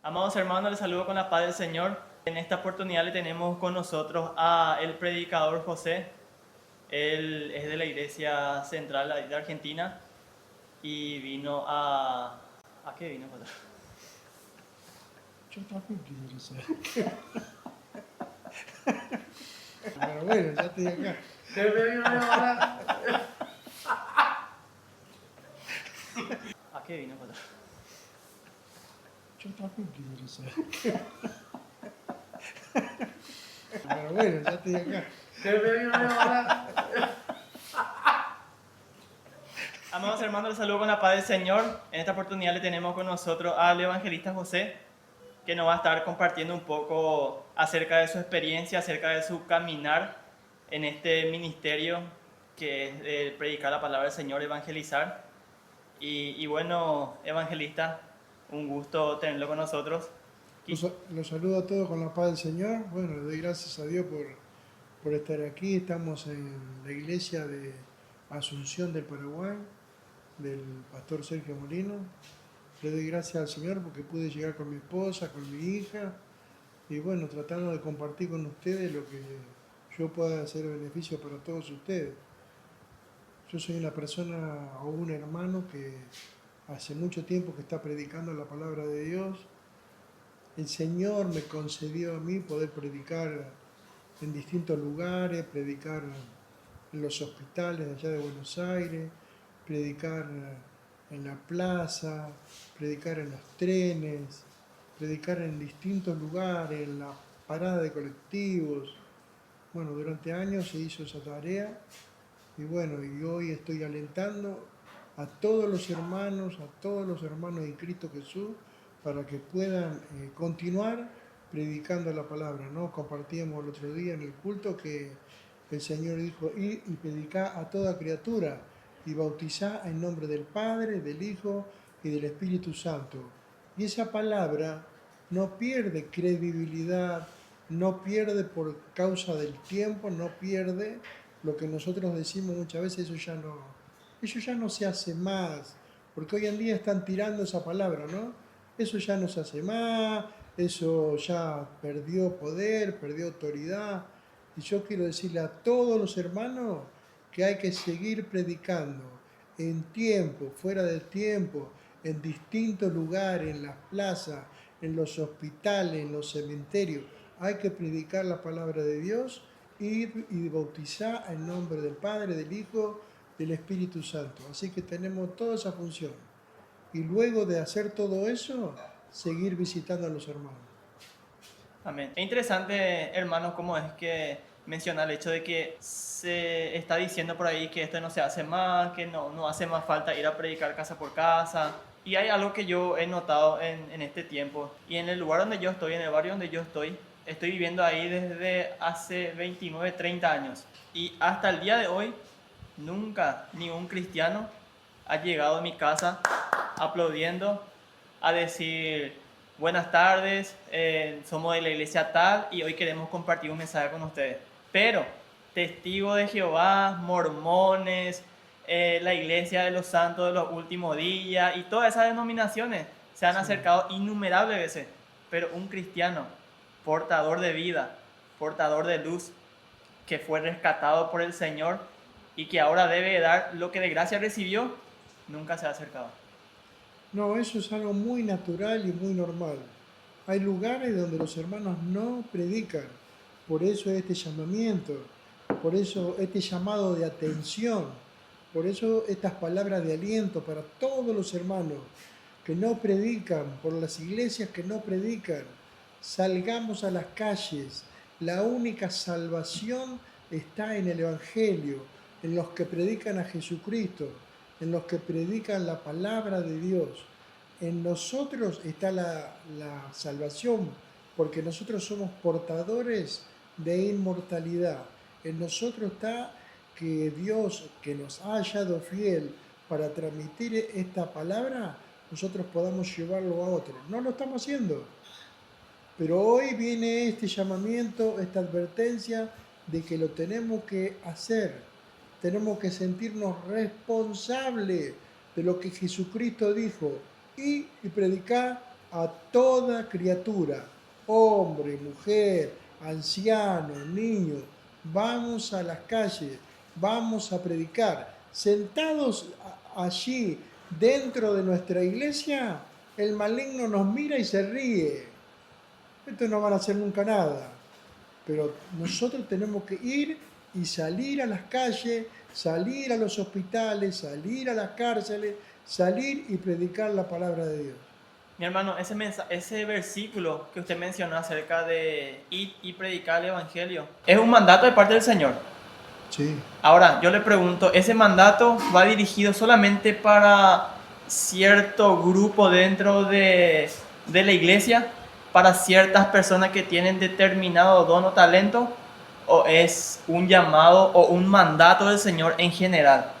Amados hermanos, les saludo con la paz del Señor. En esta oportunidad le tenemos con nosotros a el predicador José. Él es de la Iglesia Central de Argentina y vino a... ¿A qué vino, José? Yo también quisiera saber. Pero bueno, ya estoy acá. ¿A qué vino, José? Yo también quisiera saber. Pero bueno, ya estoy acá. Amados hermanos, les saludo con la paz del Señor. En esta oportunidad le tenemos con nosotros al evangelista José, que nos va a estar compartiendo un poco acerca de su experiencia, acerca de su caminar en este ministerio que es de predicar la palabra del Señor, evangelizar. Y bueno, evangelista, un gusto tenerlo con nosotros. Los saludo a todos con la paz del Señor. Bueno, le doy gracias a Dios por estar aquí. Estamos en la iglesia de Asunción del Paraguay, del pastor Sergio Molino. Le doy gracias al Señor porque pude llegar con mi esposa, con mi hija, y bueno, tratando de compartir con ustedes lo que yo pueda hacer beneficio para todos ustedes. Yo soy una persona o un hermano que hace mucho tiempo que está predicando la palabra de Dios. El Señor me concedió a mí poder predicar en distintos lugares, predicar en los hospitales de allá de Buenos Aires, predicar en la plaza, predicar en los trenes, predicar en distintos lugares, en la parada de colectivos. Bueno, durante años se hizo esa tarea y bueno, y hoy estoy alentando a todos los hermanos en Cristo Jesús, para que puedan continuar predicando la palabra, ¿no? Compartíamos el otro día en el culto que el Señor dijo: ir y predicar a toda criatura y bautizar en nombre del Padre, del Hijo y del Espíritu Santo. Y esa palabra no pierde credibilidad, no pierde por causa del tiempo, no pierde lo que nosotros decimos muchas veces. Eso ya no se hace más, porque hoy en día están tirando esa palabra, ¿no? Eso ya no se hace más, eso ya perdió poder, perdió autoridad. Y yo quiero decirle a todos los hermanos que hay que seguir predicando en tiempo, fuera del tiempo, en distintos lugares, en las plazas, en los hospitales, en los cementerios. Hay que predicar la palabra de Dios, ir y bautizar en nombre del Padre, del Hijo, del Espíritu Santo. Así que tenemos toda esa función. Y luego de hacer todo eso, seguir visitando a los hermanos. Amén. Es interesante, hermanos, cómo es que menciona el hecho de que se está diciendo por ahí que esto no se hace más, que no hace más falta ir a predicar casa por casa. Y hay algo que yo he notado en este tiempo y en el lugar donde yo estoy, en el barrio donde yo estoy viviendo ahí desde hace 29, 30 años. Y hasta el día de hoy, nunca ningún cristiano ha llegado a mi casa aplaudiendo a decir: buenas tardes, somos de la iglesia tal y hoy queremos compartir un mensaje con ustedes. Pero testigos de Jehová, mormones, la iglesia de los santos de los últimos días y todas esas denominaciones se han acercado innumerables veces. Pero un cristiano, portador de vida, portador de luz, que fue rescatado por el Señor y que ahora debe dar lo que de gracia recibió, nunca se ha acercado. No, eso es algo muy natural y muy normal. Hay lugares donde los hermanos no predican. Por eso este llamamiento, por eso este llamado de atención, por eso estas palabras de aliento para todos los hermanos que no predican, por las iglesias que no predican. Salgamos a las calles. La única salvación está en el Evangelio, en los que predican a Jesucristo, en los que predican la palabra de Dios. En nosotros está la salvación, porque nosotros somos portadores de inmortalidad. En nosotros está que Dios, que nos ha hallado fiel para transmitir esta palabra, nosotros podamos llevarlo a otros. No lo estamos haciendo. Pero hoy viene este llamamiento, esta advertencia de que lo tenemos que hacer. Tenemos que sentirnos responsables de lo que Jesucristo dijo: y predicar a toda criatura, hombre, mujer, anciano, niño, vamos a las calles, vamos a predicar. Sentados allí dentro de nuestra iglesia, el maligno nos mira y se ríe. Estos no van a hacer nunca nada. Pero nosotros tenemos que ir y salir a las calles, salir a los hospitales, salir a las cárceles, salir y predicar la palabra de Dios. Mi hermano, ese versículo que usted mencionó acerca de ir y predicar el Evangelio, es un mandato de parte del Señor. Sí. Ahora, yo le pregunto, ¿ese mandato va dirigido solamente para cierto grupo dentro de la iglesia? ¿Para ciertas personas que tienen determinado don o talento? ¿O es un llamado o un mandato del Señor en general?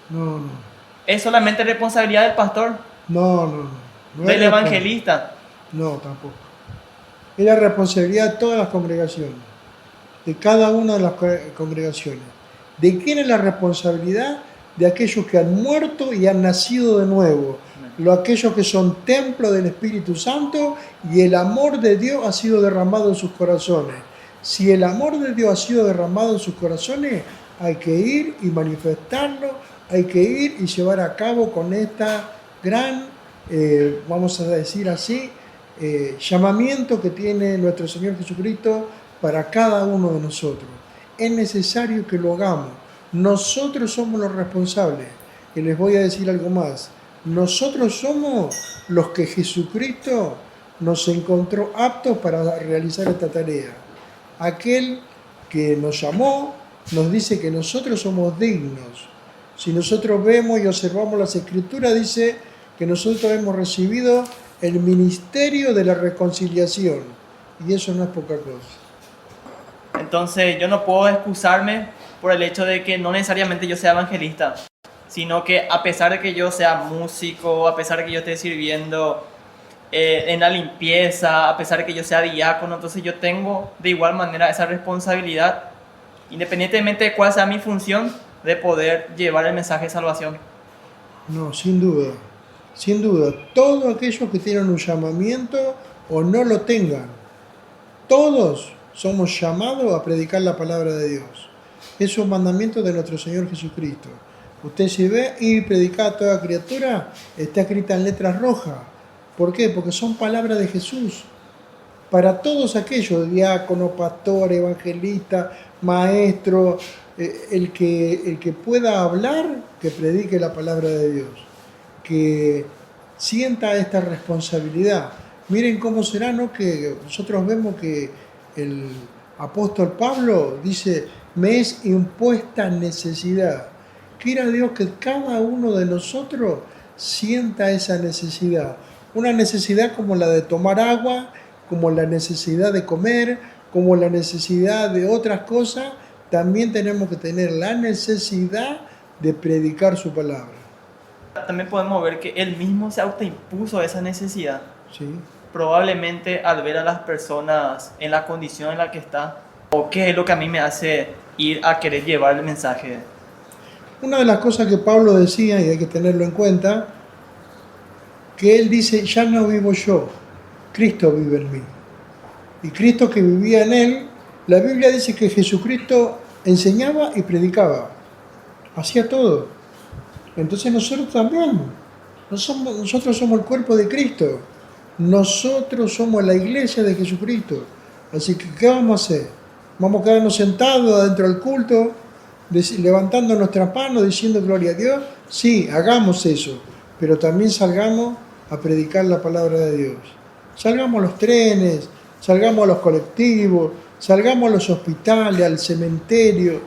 No. ¿Es solamente responsabilidad del pastor? No ¿Del evangelista? No, tampoco. Es la responsabilidad de todas las congregaciones, de cada una de las congregaciones. ¿De quién es la responsabilidad? De aquellos que han muerto y han nacido de nuevo. Aquellos que son templo del Espíritu Santo y el amor de Dios ha sido derramado en sus corazones. Si el amor de Dios ha sido derramado en sus corazones, hay que ir y manifestarlo, hay que ir y llevar a cabo con esta gran, vamos a decir así, llamamiento que tiene nuestro Señor Jesucristo para cada uno de nosotros. Es necesario que lo hagamos. Nosotros somos los responsables. Y les voy a decir algo más. Nosotros somos los que Jesucristo nos encontró aptos para realizar esta tarea. Aquel que nos llamó nos dice que nosotros somos dignos. Si nosotros vemos y observamos las Escrituras, dice que nosotros hemos recibido el ministerio de la reconciliación. Y eso no es poca cosa. Entonces yo no puedo excusarme por el hecho de que no necesariamente yo sea evangelista, sino que a pesar de que yo sea músico, a pesar de que yo esté sirviendo en la limpieza, a pesar de que yo sea diácono, entonces yo tengo de igual manera esa responsabilidad, independientemente de cuál sea mi función, de poder llevar el mensaje de salvación. No, sin duda. Sin duda. Todos aquellos que tienen un llamamiento o no lo tengan, todos somos llamados a predicar la palabra de Dios. Es un mandamiento de nuestro Señor Jesucristo. Usted si ve y predicar a toda criatura, está escrita en letras rojas. ¿Por qué? Porque son palabras de Jesús. Para todos aquellos, diácono, pastor, evangelista, maestro, el que pueda hablar, que predique la palabra de Dios. Que sienta esta responsabilidad. Miren cómo será, ¿no? Que nosotros vemos que el apóstol Pablo dice, me es impuesta necesidad. Quiera Dios que cada uno de nosotros sienta esa necesidad. Una necesidad como la de tomar agua, como la necesidad de comer, como la necesidad de otras cosas. También tenemos que tener la necesidad de predicar su palabra. También podemos ver que él mismo se autoimpuso esa necesidad. Sí. Probablemente al ver a las personas en la condición en la que está, o qué es lo que a mí me hace ir a querer llevar el mensaje. Una de las cosas que Pablo decía, y hay que tenerlo en cuenta, que él dice, ya no vivo yo, Cristo vive en mí. Y Cristo que vivía en él, la Biblia dice que Jesucristo enseñaba y predicaba, hacía todo. Entonces nosotros también, nosotros somos el cuerpo de Cristo, nosotros somos la iglesia de Jesucristo. Así que, ¿qué vamos a hacer? ¿Vamos a quedarnos sentados adentro del culto, levantando nuestras manos, diciendo gloria a Dios? Sí, hagamos eso, pero también salgamos a predicar la palabra de Dios. Salgamos a los trenes, salgamos a los colectivos, salgamos a los hospitales, al cementerio,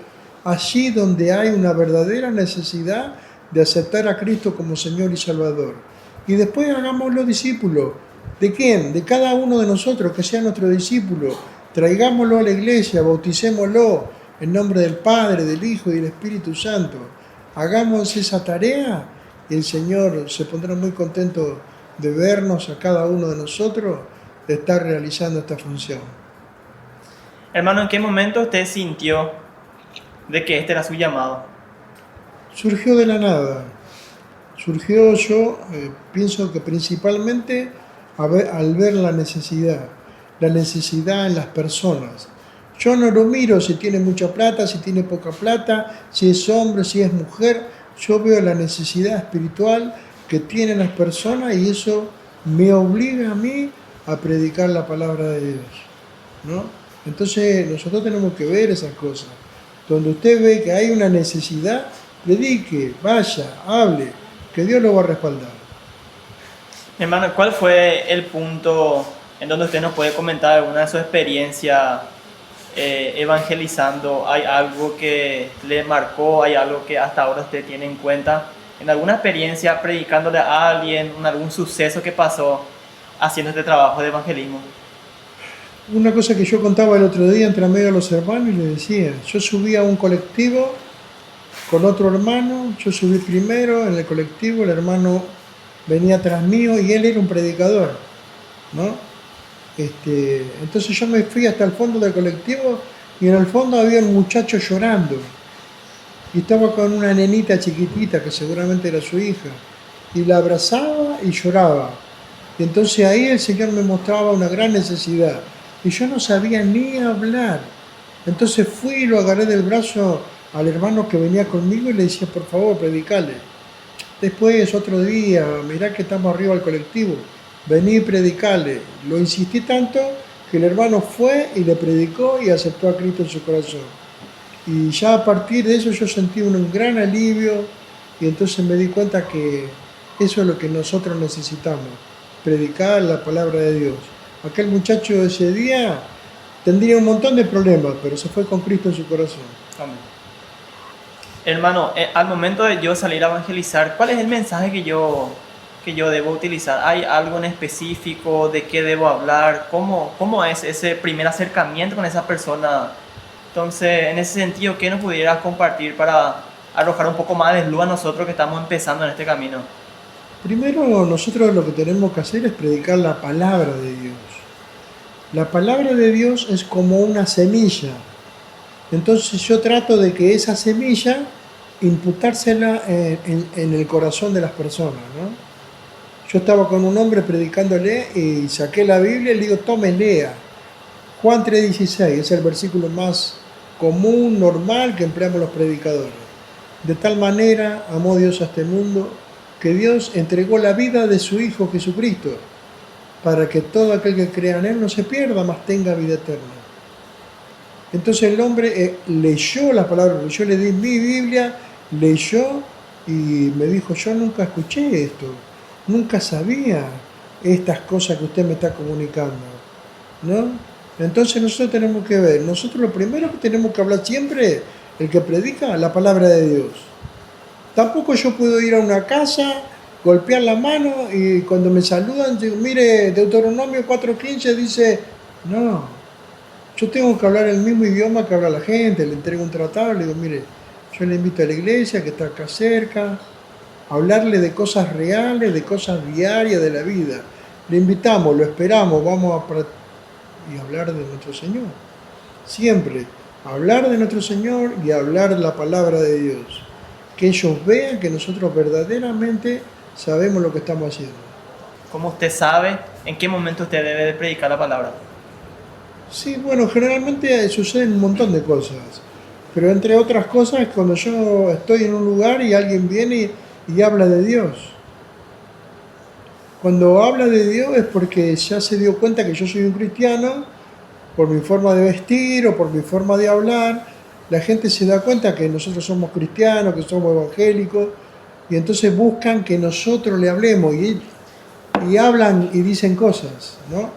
allí donde hay una verdadera necesidad de aceptar a Cristo como Señor y Salvador. Y después hagamos los discípulos. ¿De quién? De cada uno de nosotros, que sea nuestro discípulo. Traigámoslo a la iglesia, bauticémoslo en nombre del Padre, del Hijo y del Espíritu Santo. Hagamos esa tarea y el Señor se pondrá muy contento de vernos a cada uno de nosotros, de estar realizando esta función. Hermano, ¿en qué momento usted sintió de que este era su llamado? Surgió de la nada. Surgió, yo pienso que principalmente al ver la necesidad en las personas. Yo no lo miro si tiene mucha plata, si tiene poca plata, si es hombre, si es mujer. Yo veo la necesidad espiritual que tienen las personas y eso me obliga a mí a predicar la palabra de Dios, ¿no? Entonces nosotros tenemos que ver esas cosas. Donde usted ve que hay una necesidad, predique, vaya, hable, que Dios lo va a respaldar. Hermano, ¿cuál fue el punto en donde usted nos puede comentar alguna de su experiencia evangelizando? ¿Hay algo que le marcó? ¿Hay algo que hasta ahora usted tiene en cuenta? ¿En alguna experiencia predicándole a alguien? ¿En algún suceso que pasó haciendo este trabajo de evangelismo? Una cosa que yo contaba el otro día entre medio de los hermanos y le decía, yo subí a un colectivo con otro hermano, yo subí primero en el colectivo, el hermano venía atrás mío y él era un predicador, ¿no? Entonces yo me fui hasta el fondo del colectivo y en el fondo había un muchacho llorando y estaba con una nenita chiquitita que seguramente era su hija y la abrazaba y lloraba. Y entonces ahí el Señor me mostraba una gran necesidad y yo no sabía ni hablar. Entonces fui y lo agarré del brazo al hermano que venía conmigo y le decía, por favor, predicale. Después, otro día, mirá que estamos arriba del colectivo, vení y predicale. Lo insistí tanto que el hermano fue y le predicó y aceptó a Cristo en su corazón. Y ya a partir de eso yo sentí un gran alivio y entonces me di cuenta que eso es lo que nosotros necesitamos, predicar la palabra de Dios. Aquel muchacho ese día tendría un montón de problemas, pero se fue con Cristo en su corazón. Amén. Hermano, al momento de yo salir a evangelizar, ¿cuál es el mensaje que yo debo utilizar? ¿Hay algo en específico de qué debo hablar? ¿Cómo es ese primer acercamiento con esa persona? Entonces, en ese sentido, ¿qué nos pudieras compartir para arrojar un poco más de luz a nosotros que estamos empezando en este camino? Primero, nosotros lo que tenemos que hacer es predicar la palabra de Dios. La palabra de Dios es como una semilla. Entonces yo trato de que esa semilla imputársela en el corazón de las personas, ¿no? Yo estaba con un hombre predicándole y saqué la Biblia y le digo, tome, lea. Juan 3:16 es el versículo más común, normal que empleamos los predicadores. De tal manera amó Dios a este mundo que Dios entregó la vida de su Hijo Jesucristo para que todo aquel que crea en Él no se pierda, mas tenga vida eterna. Entonces el hombre leyó la palabra, yo le di mi Biblia, leyó y me dijo, yo nunca escuché esto, nunca sabía estas cosas que usted me está comunicando, ¿no? Entonces nosotros tenemos que ver, nosotros lo primero que tenemos que hablar siempre, el que predica, la palabra de Dios. Tampoco yo puedo ir a una casa, golpear la mano y cuando me saludan, digo, mire, Deuteronomio 4:15 dice, no, yo tengo que hablar el mismo idioma que habla la gente, le entrego un tratado, le digo, mire, yo le invito a la iglesia que está acá cerca, a hablarle de cosas reales, de cosas diarias de la vida. Le invitamos, lo esperamos, vamos y hablar de nuestro Señor. Siempre, hablar de nuestro Señor y hablar la palabra de Dios. Que ellos vean que nosotros verdaderamente sabemos lo que estamos haciendo. ¿Cómo usted sabe en qué momento usted debe de predicar la palabra? Sí, bueno, generalmente suceden un montón de cosas, pero entre otras cosas cuando yo estoy en un lugar y alguien viene y habla de Dios. Cuando habla de Dios es porque ya se dio cuenta que yo soy un cristiano, por mi forma de vestir o por mi forma de hablar, la gente se da cuenta que nosotros somos cristianos, que somos evangélicos, y entonces buscan que nosotros le hablemos y hablan y dicen cosas, ¿no?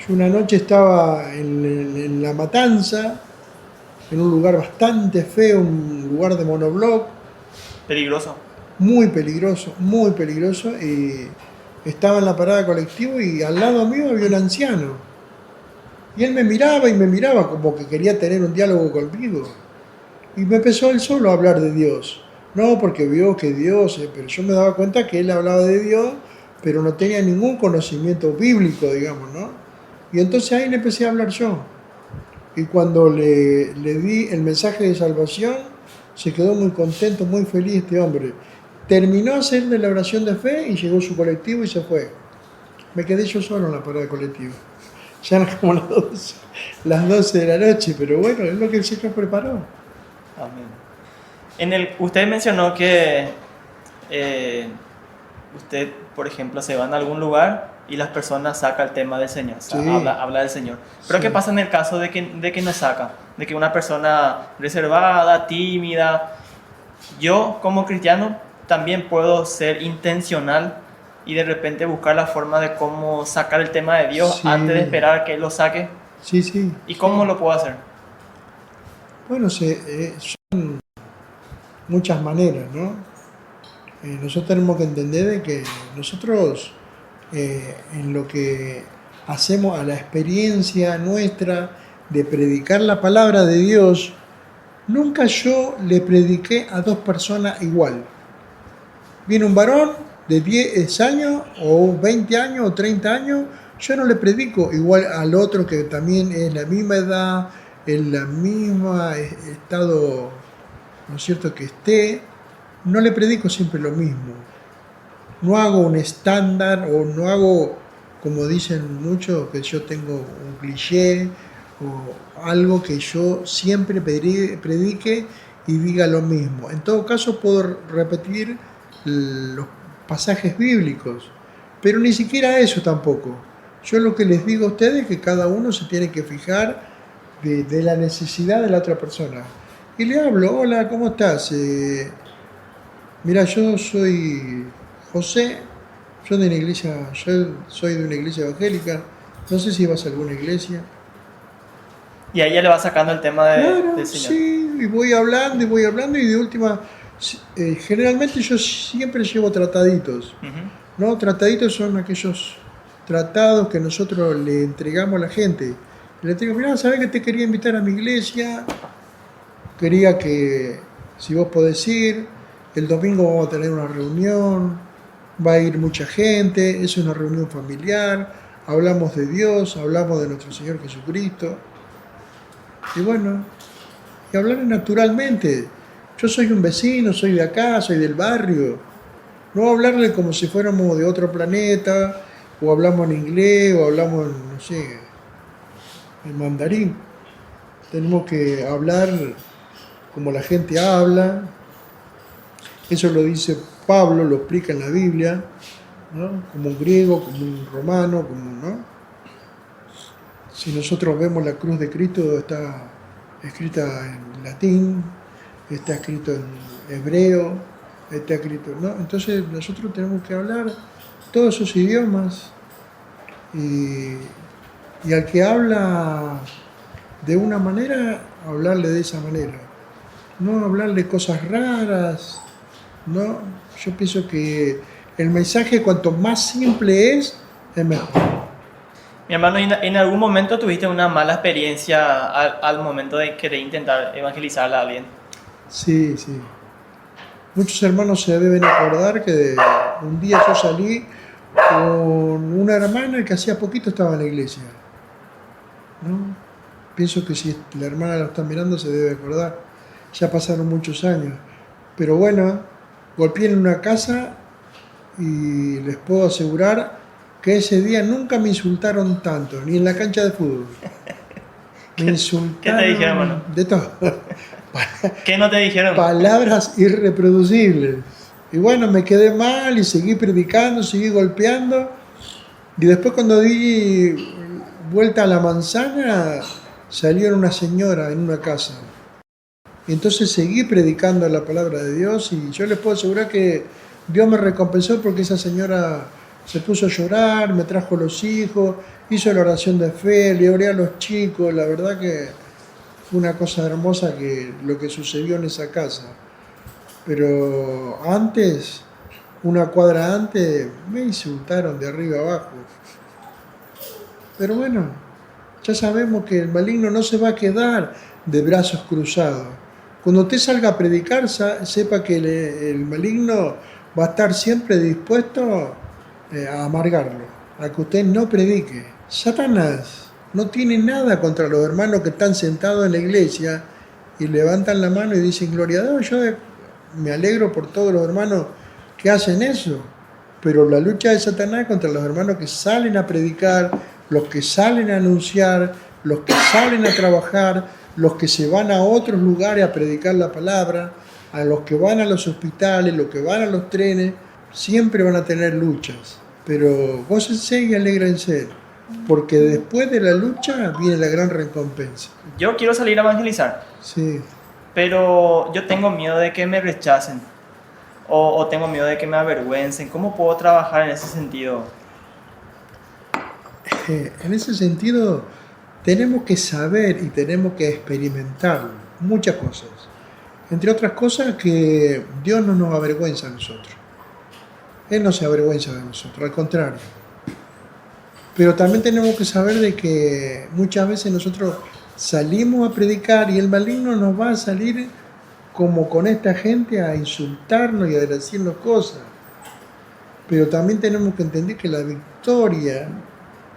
Yo una noche estaba en La Matanza, en un lugar bastante feo, un lugar de monobloc. Peligroso. Muy peligroso, y estaba en la parada colectiva y al lado mío había un anciano. Y él me miraba como que quería tener un diálogo conmigo. Y me empezó él solo a hablar de Dios. No, porque vio que Dios, pero yo me daba cuenta que él hablaba de Dios, pero no tenía ningún conocimiento bíblico, digamos, ¿no? Y entonces ahí le empecé a hablar yo. Y cuando le di el mensaje de salvación, se quedó muy contento, muy feliz este hombre. Terminó a hacer de la oración de fe y llegó su colectivo y se fue. Me quedé yo solo en la parada colectiva. Ya eran como las 12 de la noche, pero bueno, es lo que el Señor preparó. Amén. Usted mencionó que usted, por ejemplo, se va a algún lugar y las personas sacan el tema del Señor, o sea, Sí, habla del Señor. Pero sí. ¿qué pasa en el caso de que no saca? De que una persona reservada, tímida. Yo, como cristiano, también puedo ser intencional y de repente buscar la forma de cómo sacar el tema de Dios Sí, antes de esperar que Él lo saque. sí, sí. ¿Y cómo Sí. lo puedo hacer? Bueno, son muchas maneras, ¿no? Nosotros tenemos que entender de que nosotros en lo que hacemos a la experiencia nuestra de predicar la palabra de Dios, nunca yo le prediqué a dos personas igual. Viene un varón de 10 años o 20 años o 30 años, yo no le predico igual al otro que también es la misma edad, en la misma estado, ¿no es cierto?, que esté. No le predico siempre lo mismo. No hago un estándar o no hago, como dicen muchos, que yo tengo un cliché o algo que yo siempre predique y diga lo mismo. En todo caso puedo repetir los pasajes bíblicos, pero ni siquiera eso tampoco. Yo lo que les digo a ustedes es que cada uno se tiene que fijar de la necesidad de la otra persona. Y le hablo: hola, ¿cómo estás? Mira, yo soy José, yo soy de una iglesia evangélica, no sé si vas a alguna iglesia. Y ahí ya le va sacando el tema Claro, del Señor. sí, y voy hablando y de última, generalmente yo siempre llevo trataditos, Ujú. ¿no? Trataditos son aquellos tratados que nosotros le entregamos a la gente. Le digo: mirá, ¿sabés que te quería invitar a mi iglesia? Quería que, si vos podés ir, el domingo vamos a tener una reunión, va a ir mucha gente, es una reunión familiar, hablamos de Dios, hablamos de nuestro Señor Jesucristo. Y bueno, y hablar naturalmente. Yo soy un vecino, soy de acá, soy del barrio. No hablarle como si fuéramos de otro planeta, o hablamos en inglés, o hablamos, no sé, en mandarín. Tenemos que hablar como la gente habla. Eso lo dice Pablo, lo explica en la Biblia, ¿no? Como un griego, como un romano, ¿no? Si nosotros vemos la cruz de Cristo, está escrita en latín, está escrito en hebreo, está escrito, ¿no? Entonces nosotros tenemos que hablar todos esos idiomas y al que habla de una manera, hablarle de esa manera. No hablarle cosas raras, ¿no? Yo pienso que el mensaje, cuanto más simple es mejor. Mi hermano, ¿en algún momento tuviste una mala experiencia al momento de querer intentar evangelizar a alguien? Sí, sí. Muchos hermanos se deben acordar que un día yo salí con una hermana que hacía poquito estaba en la iglesia, ¿no? Pienso que si la hermana lo está mirando se debe acordar. Ya pasaron muchos años. Pero bueno, golpeé en una casa y les puedo asegurar que ese día nunca me insultaron tanto, ni en la cancha de fútbol. Me insultaron. ¿Qué te dijeron, hermano? De todo. ¿Qué no te dijeron? Palabras irreproducibles. Y bueno, me quedé mal y seguí predicando, seguí golpeando. Y después, cuando di vuelta a la manzana, salió una señora en una casa. Y entonces seguí predicando la palabra de Dios y yo les puedo asegurar que Dios me recompensó, porque esa señora se puso a llorar, me trajo los hijos, hizo la oración de fe, le oré a los chicos. La verdad que fue una cosa hermosa lo que sucedió en esa casa. Pero antes, una cuadra antes, me insultaron de arriba abajo. Pero bueno, ya sabemos que el maligno no se va a quedar de brazos cruzados. Cuando usted salga a predicar, sepa que el maligno va a estar siempre dispuesto a amargarlo, a que usted no predique. Satanás no tiene nada contra los hermanos que están sentados en la iglesia y levantan la mano y dicen gloria a Dios. Yo me alegro por todos los hermanos que hacen eso, Pero la lucha de Satanás contra los hermanos que salen a predicar, los que salen a anunciar, los que salen a trabajar, los que se van a otros lugares a predicar la palabra, a los que van a los hospitales, los que van a los trenes, siempre van a tener luchas. Pero gócense y alégrense, porque después de la lucha viene la gran recompensa. Yo quiero salir a evangelizar, Sí. pero yo tengo miedo de que me rechacen o tengo miedo de que me avergüencen. ¿Cómo puedo trabajar en ese sentido? En ese sentido, tenemos que saber y tenemos que experimentar muchas cosas. Entre otras cosas, que Dios no nos avergüenza a nosotros. Él no se avergüenza de nosotros, al contrario. Pero también tenemos que saber de que muchas veces nosotros salimos a predicar y el maligno nos va a salir como con esta gente a insultarnos y a decirnos cosas. Pero también tenemos que entender que la victoria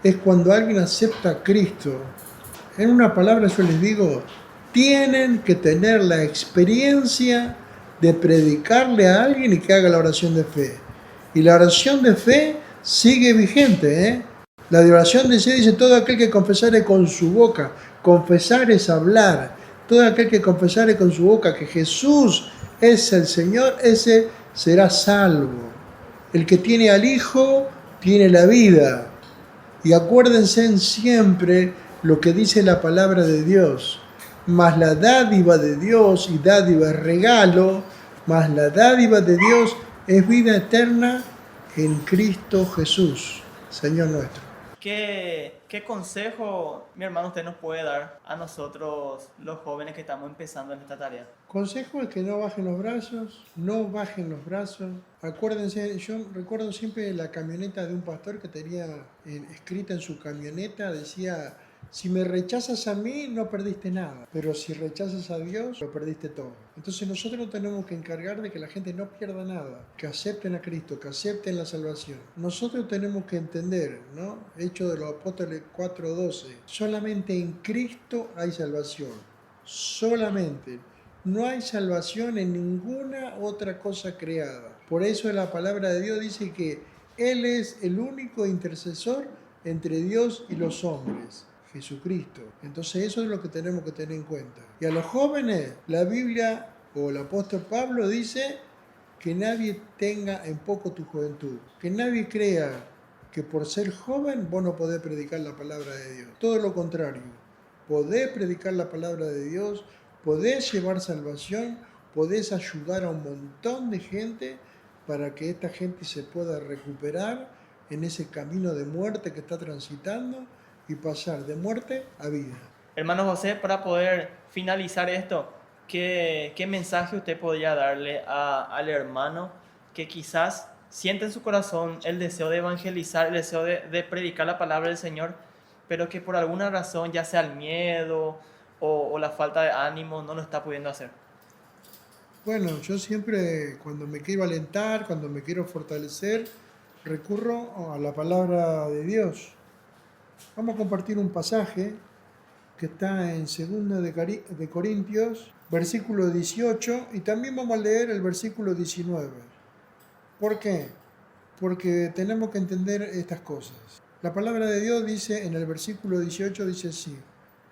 es cuando alguien acepta a Cristo. En una palabra yo les digo, tienen que tener la experiencia de predicarle a alguien y que haga la oración de fe. Y la oración de fe sigue vigente, ¿eh? La de oración de fe dice, todo aquel que confesare con su boca, confesar es hablar, todo aquel que confesare con su boca que Jesús es el Señor, ese será salvo. El que tiene al Hijo, tiene la vida. Y acuérdense siempre lo que dice la palabra de Dios. Mas la dádiva de Dios, y dádiva es regalo, mas la dádiva de Dios es vida eterna en Cristo Jesús, Señor nuestro. ¿Qué consejo, mi hermano, usted nos puede dar a nosotros, los jóvenes que estamos empezando en esta tarea? Consejo es que no bajen los brazos, no bajen los brazos. Acuérdense, yo recuerdo siempre la camioneta de un pastor que tenía escrita en su camioneta, decía, si me rechazas a mí, no perdiste nada, pero si rechazas a Dios, lo perdiste todo. Entonces nosotros nos tenemos que encargar de que la gente no pierda nada, que acepten a Cristo, que acepten la salvación. Nosotros tenemos que entender, ¿no? Hechos de los Apóstoles 4:12, solamente en Cristo hay salvación, solamente. No hay salvación en ninguna otra cosa creada. Por eso la palabra de Dios dice que Él es el único intercesor entre Dios y los hombres, Jesucristo. Entonces eso es lo que tenemos que tener en cuenta. Y a los jóvenes, la Biblia o el apóstol Pablo dice que nadie tenga en poco tu juventud. Que nadie crea que por ser joven vos no podés predicar la palabra de Dios. Todo lo contrario, podés predicar la palabra de Dios, podés llevar salvación, podés ayudar a un montón de gente para que esta gente se pueda recuperar en ese camino de muerte que está transitando y pasar de muerte a vida. Hermano José, para poder finalizar esto, ¿qué mensaje usted podría darle al hermano que quizás siente en su corazón el deseo de evangelizar, el deseo de predicar la palabra del Señor, pero que por alguna razón, ya sea el miedo o la falta de ánimo, no lo está pudiendo hacer? Bueno, yo siempre cuando me quiero alentar, cuando me quiero fortalecer, recurro a la palabra de Dios. Vamos a compartir un pasaje que está en 2 de Corintios, versículo 18, y también vamos a leer el versículo 19. ¿Por qué? Porque tenemos que entender estas cosas. La palabra de Dios dice en el versículo 18, dice así,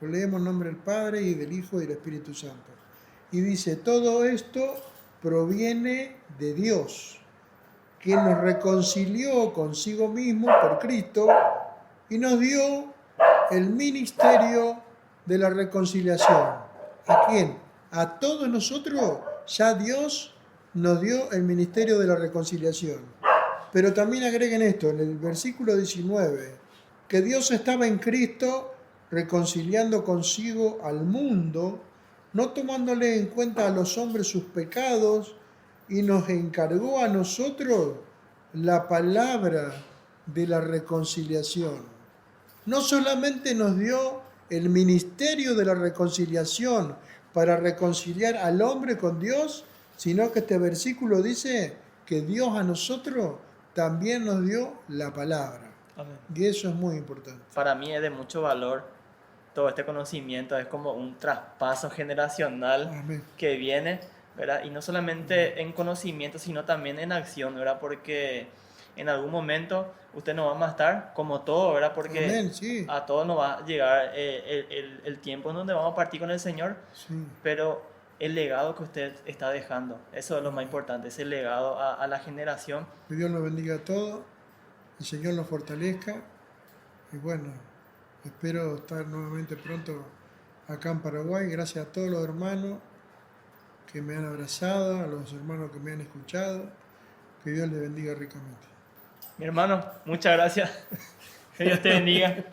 lo leemos en nombre del Padre y del Hijo y del Espíritu Santo. Y dice, todo esto proviene de Dios, quien nos reconcilió consigo mismo por Cristo y nos dio el ministerio de la reconciliación. ¿A quién? A todos nosotros ya Dios nos dio el ministerio de la reconciliación. Pero también agreguen esto, en el versículo 19, que Dios estaba en Cristo reconciliando consigo al mundo, no tomándole en cuenta a los hombres sus pecados, y nos encargó a nosotros la palabra de la reconciliación. No solamente nos dio el ministerio de la reconciliación para reconciliar al hombre con Dios, sino que este versículo dice que Dios a nosotros también nos dio la palabra. Amén. Y eso es muy importante. Para mí es de mucho valor todo este conocimiento, es como un traspaso generacional. Amén. Que viene, ¿verdad? Y no solamente en conocimiento, sino también en acción, ¿verdad? Porque en algún momento usted no va a estar como todo, ¿verdad? Porque Amén, sí, a todos nos va a llegar el tiempo en donde vamos a partir con el Señor, sí. pero el legado que usted está dejando, eso es lo más importante, ese legado a la generación. Que Dios los bendiga a todos, el Señor los fortalezca y bueno, espero estar nuevamente pronto acá en Paraguay. Gracias a todos los hermanos que me han abrazado, a los hermanos que me han escuchado. Que Dios les bendiga ricamente. Mi hermano, muchas gracias. Que Dios te bendiga.